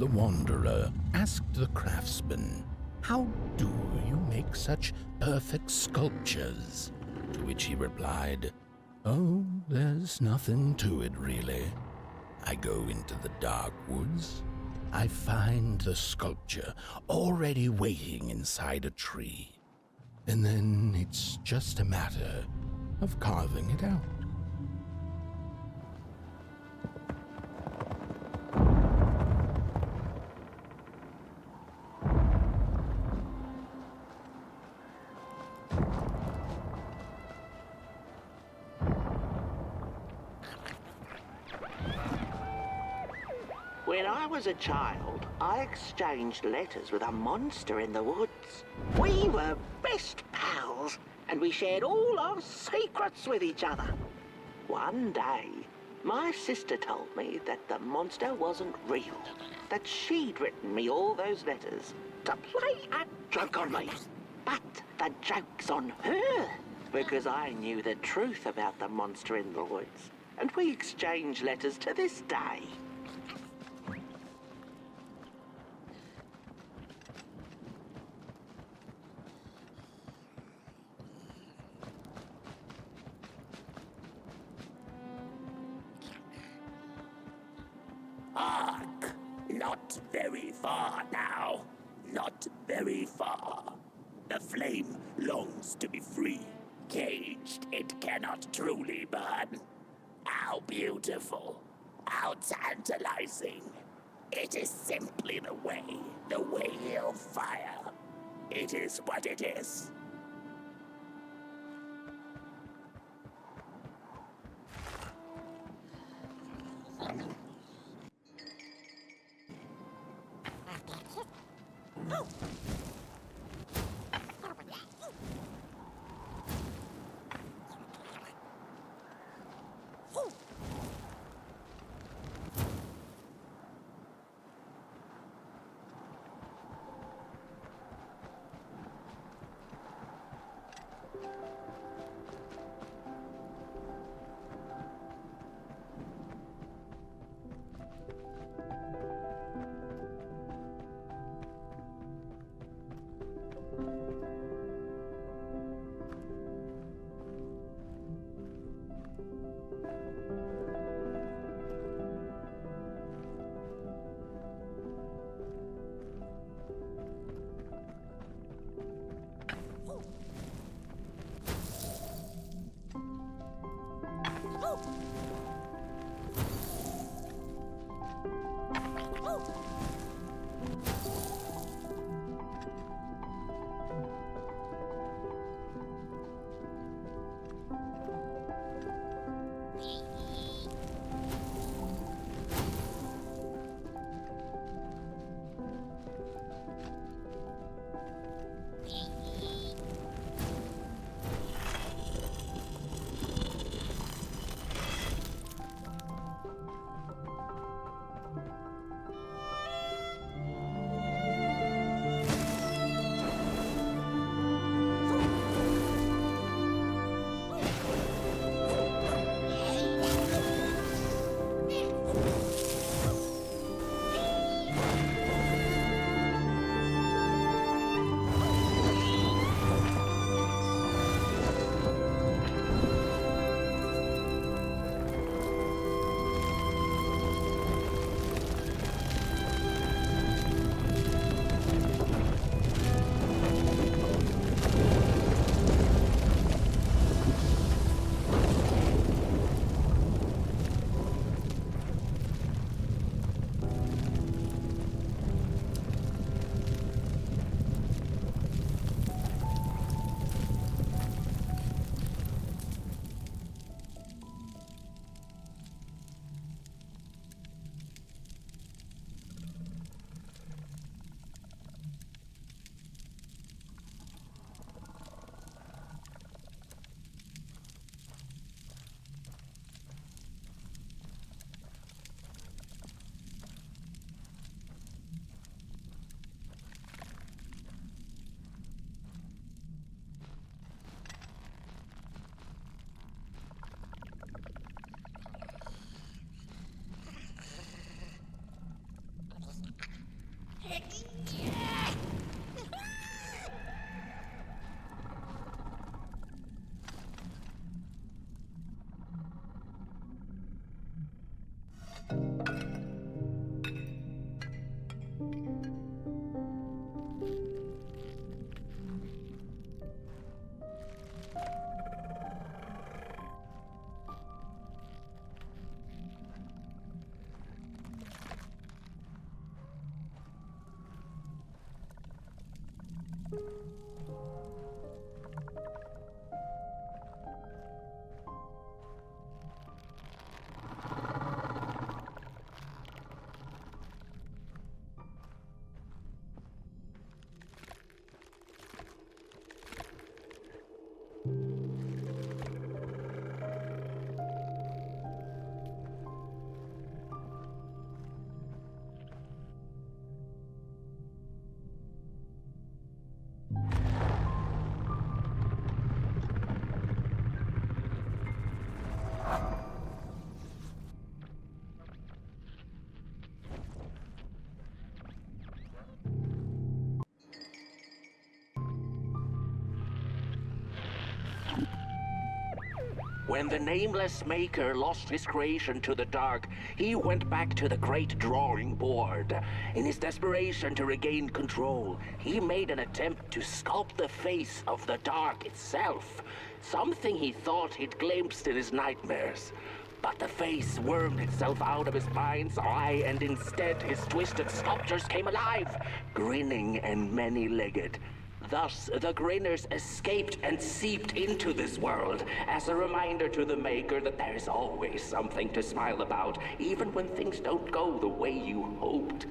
The wanderer asked the craftsman, "How do you make such perfect sculptures?" To which he replied, "Oh, there's nothing to it really. I go into the dark woods. I find the sculpture already waiting inside a tree. And then it's just a matter of carving it out." When I was a child, I exchanged letters with a monster in the woods. We were best pals, and we shared all our secrets with each other. One day, my sister told me that the monster wasn't real, that she'd written me all those letters to play a joke on me. But the joke's on her, because I knew the truth about the monster in the woods, and we exchange letters to this day. Hark! Not very far now. Not very far. The flame longs to be free. Caged, it cannot truly burn. How beautiful. How tantalizing. It is simply the way of fire. It is what it is. When the Nameless Maker lost his creation to the dark, he went back to the great drawing board. In his desperation to regain control, he made an attempt to sculpt the face of the dark itself, something he thought he'd glimpsed in his nightmares. But the face wormed itself out of his mind's eye, and instead his twisted sculptures came alive, grinning and many-legged. Thus, the Grinners escaped and seeped into this world as a reminder to the Maker that there's always something to smile about, even when things don't go the way you hoped.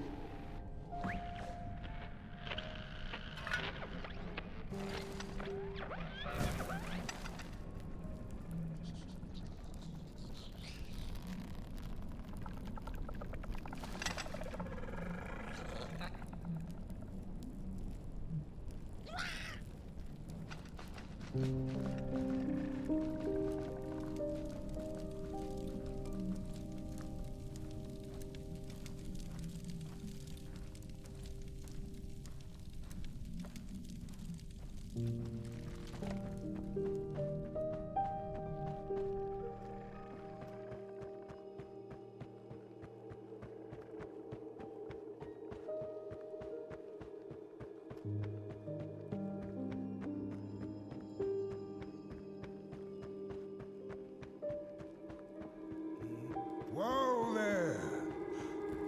Whoa there!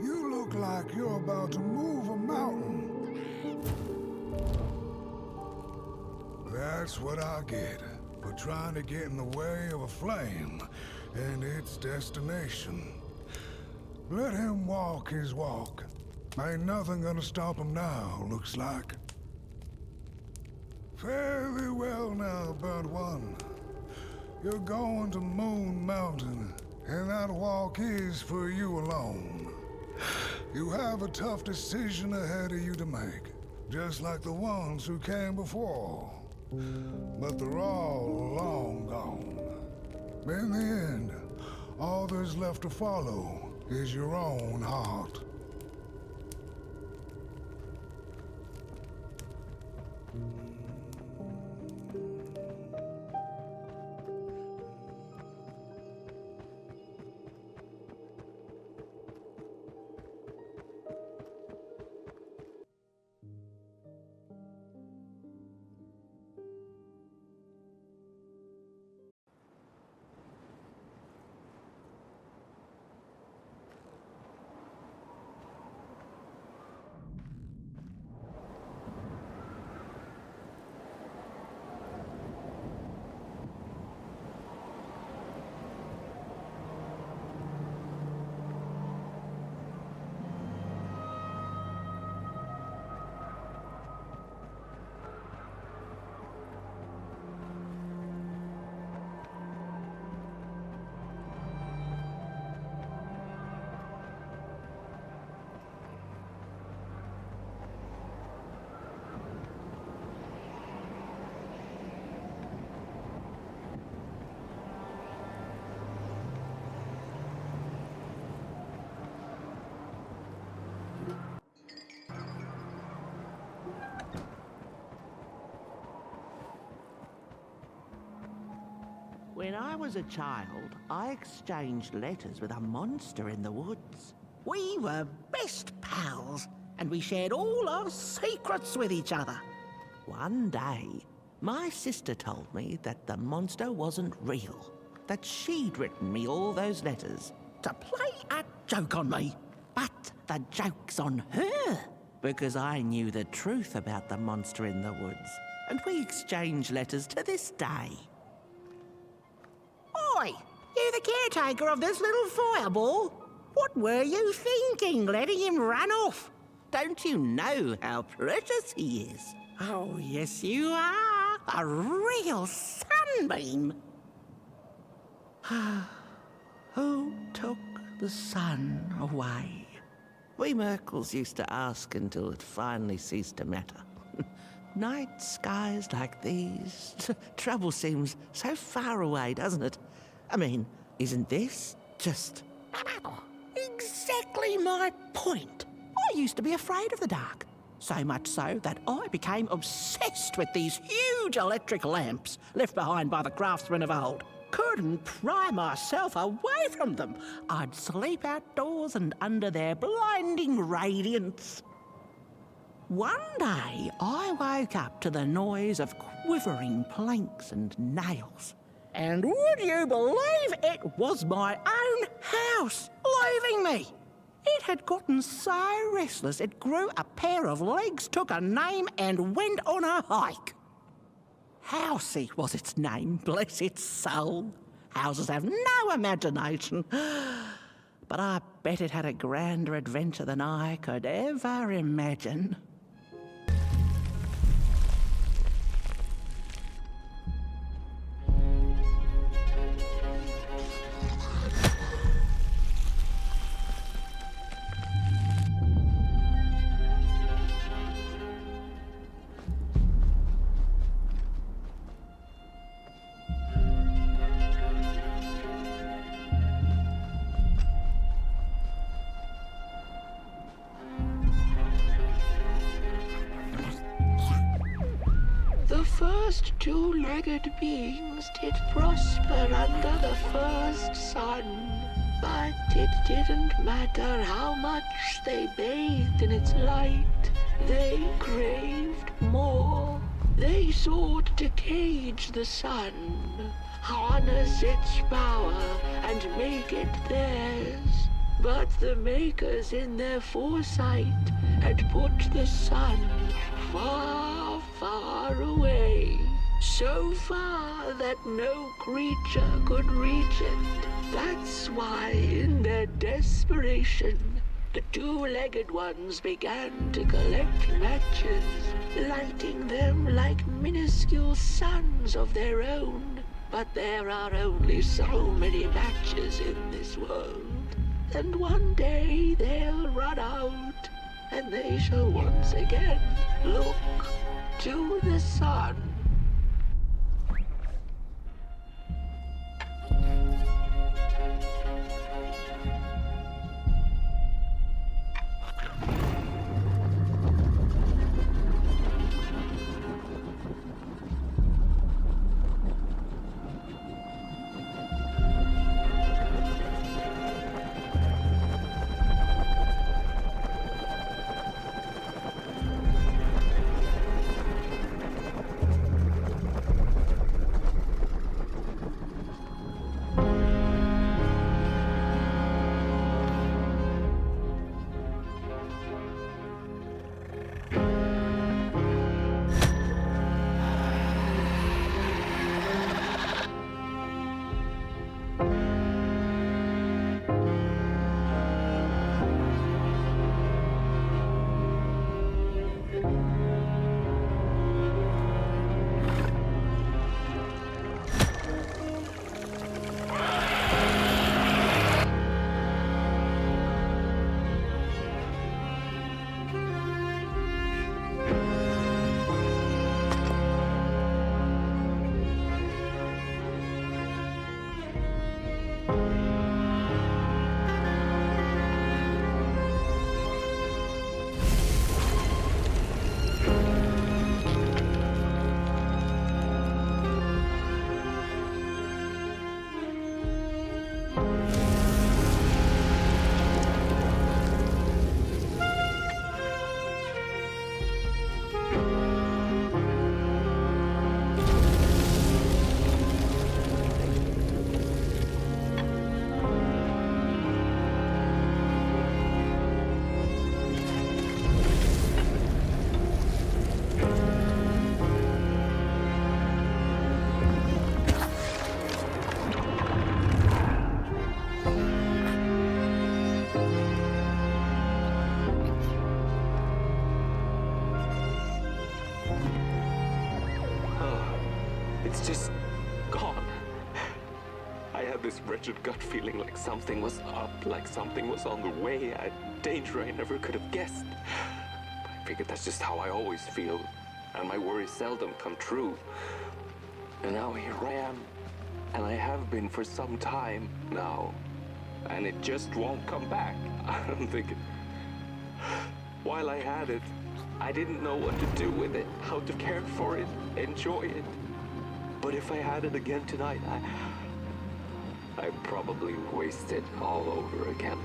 You look like you're about to move a mountain. That's what I get for trying to get in the way of a flame and its destination. Let him walk his walk. Ain't nothing gonna stop him now, looks like. Fare thee well now, Burnt One. You're going to Moon Mountain, and that walk is for you alone. You have a tough decision ahead of you to make, just like the ones who came before. But they're all long gone. In the end, all there's left to follow is your own heart. When I was a child, I exchanged letters with a monster in the woods. We were best pals, and we shared all our secrets with each other. One day, My sister told me that the monster wasn't real, that she'd written me all those letters to play a joke on me. But the joke's on her, because I knew the truth about the monster in the woods, and we exchange letters to this day. Oi! You the caretaker of this little fireball? What were you thinking, letting him run off? Don't you know how precious he is? Oh, yes you are. A real sunbeam. Who took the sun away? We Merkles used to ask until it finally ceased to matter. Night skies like these. Trouble seems so far away, doesn't it? I mean, isn't this just exactly my point? I used to be afraid of the dark. So much so that I became obsessed with these huge electric lamps left behind by the craftsmen of old. Couldn't pry myself away from them. I'd sleep outdoors and under their blinding radiance. One day, I woke up to the noise of quivering planks and nails. And would you believe it was my own house leaving me? It had gotten so restless it grew a pair of legs, took a name and went on a hike. Housey was its name, bless its soul. Houses have no imagination. But I bet it had a grander adventure than I could ever imagine. The first two-legged beings did prosper under the first sun, but it didn't matter how much they bathed in its light. They craved more. They sought to cage the sun, harness its power, and make it theirs. But the makers in their foresight had put the sun far, far away. So far that no creature could reach it. That's why, in their desperation, the two-legged ones began to collect matches, lighting them like minuscule suns of their own. But there are only so many matches in this world. And one day they'll run out, and they shall once again look to the sun. It's just gone. I had this wretched gut feeling like something was up, like something was on the way, a danger I never could have guessed. I figured that's just how I always feel, and my worries seldom come true. And now here I am, and I have been for some time now, and it just won't come back. I'm thinking, while I had it, I didn't know what to do with it, how to care for it, enjoy it. But if I had it again tonight, I'd probably waste it all over again.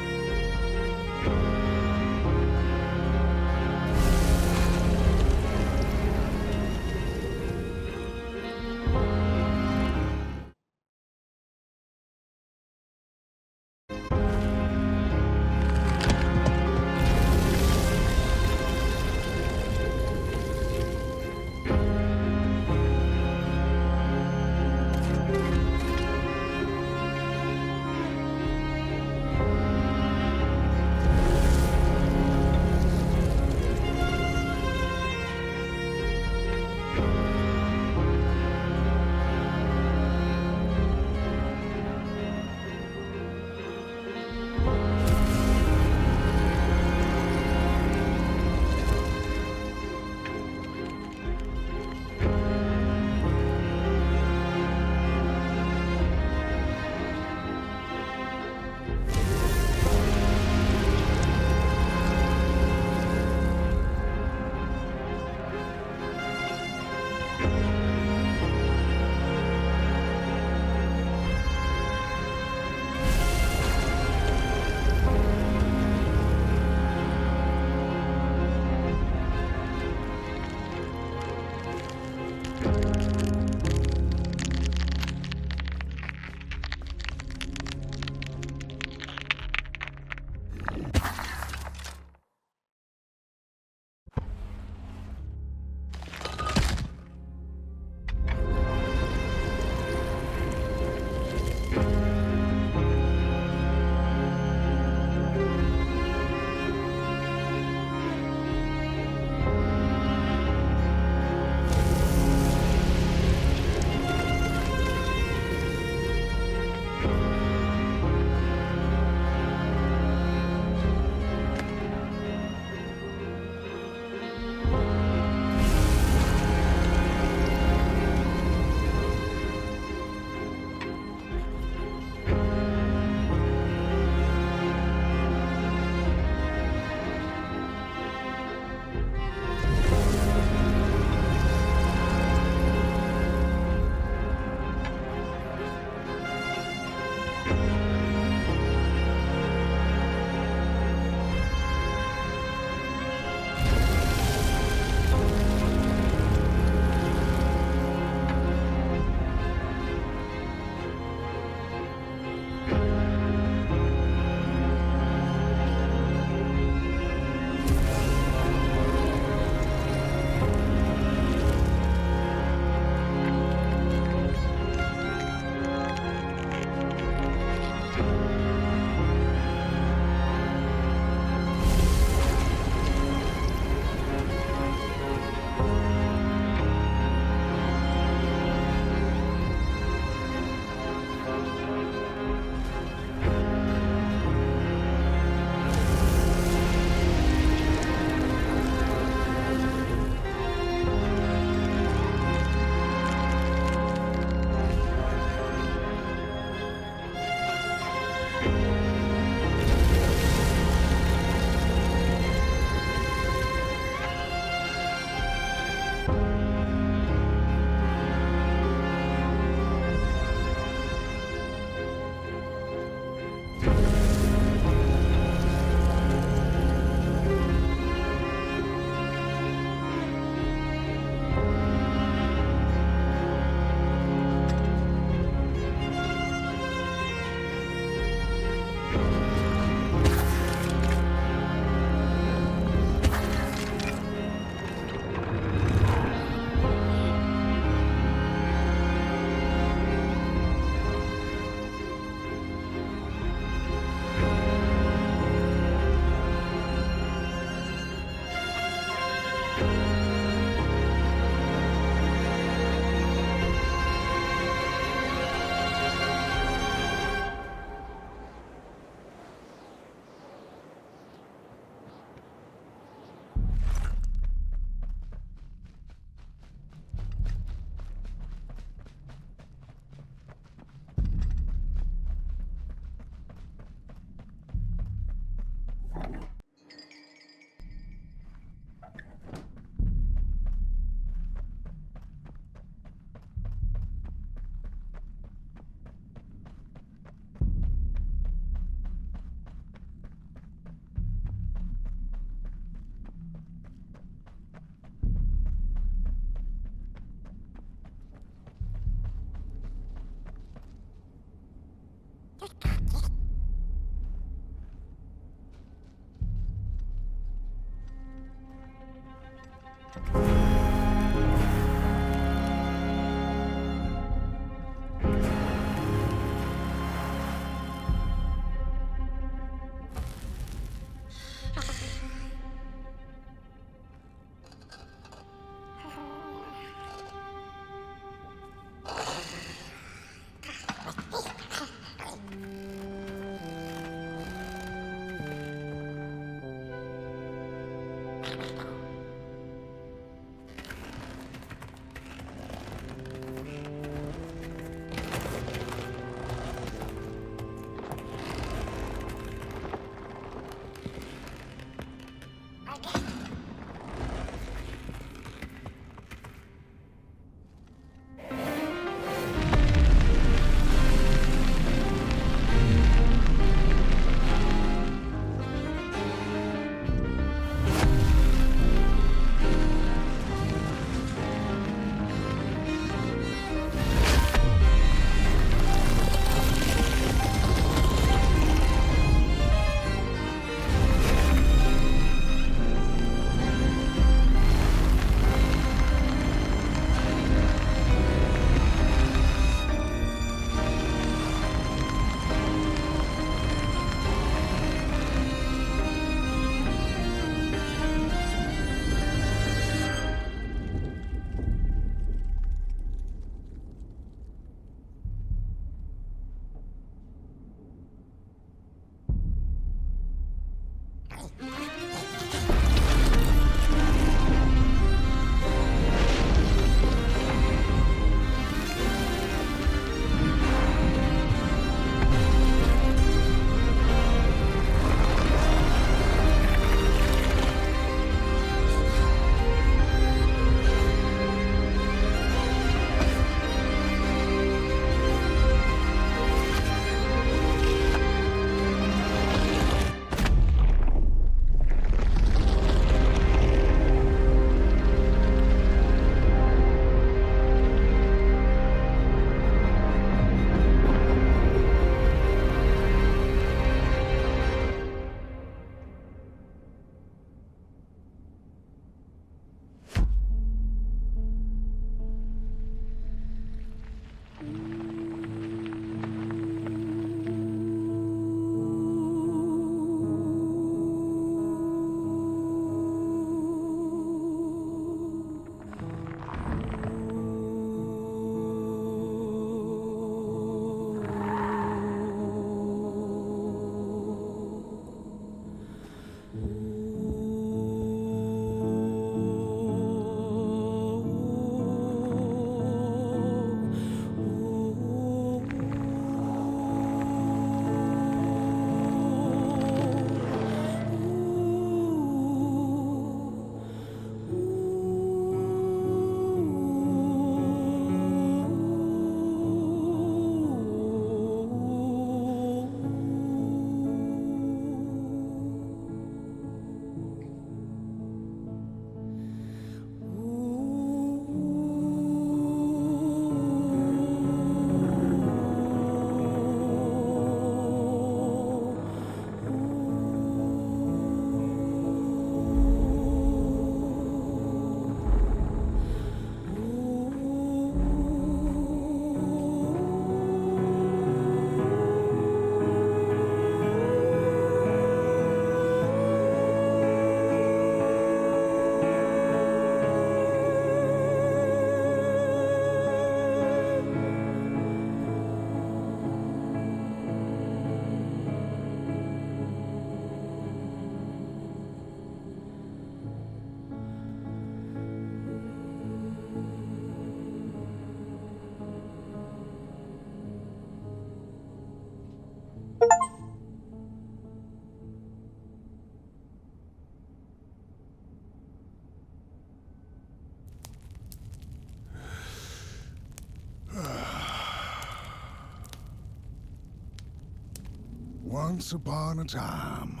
Once upon a time,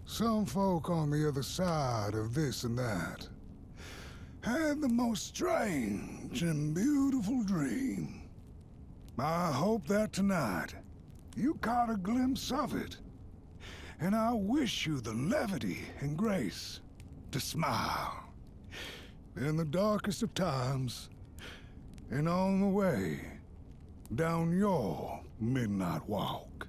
some folk on the other side of this and that had the most strange and beautiful dream. I hope that tonight you caught a glimpse of it, and I wish you the levity and grace to smile in the darkest of times and on the way down your midnight walk.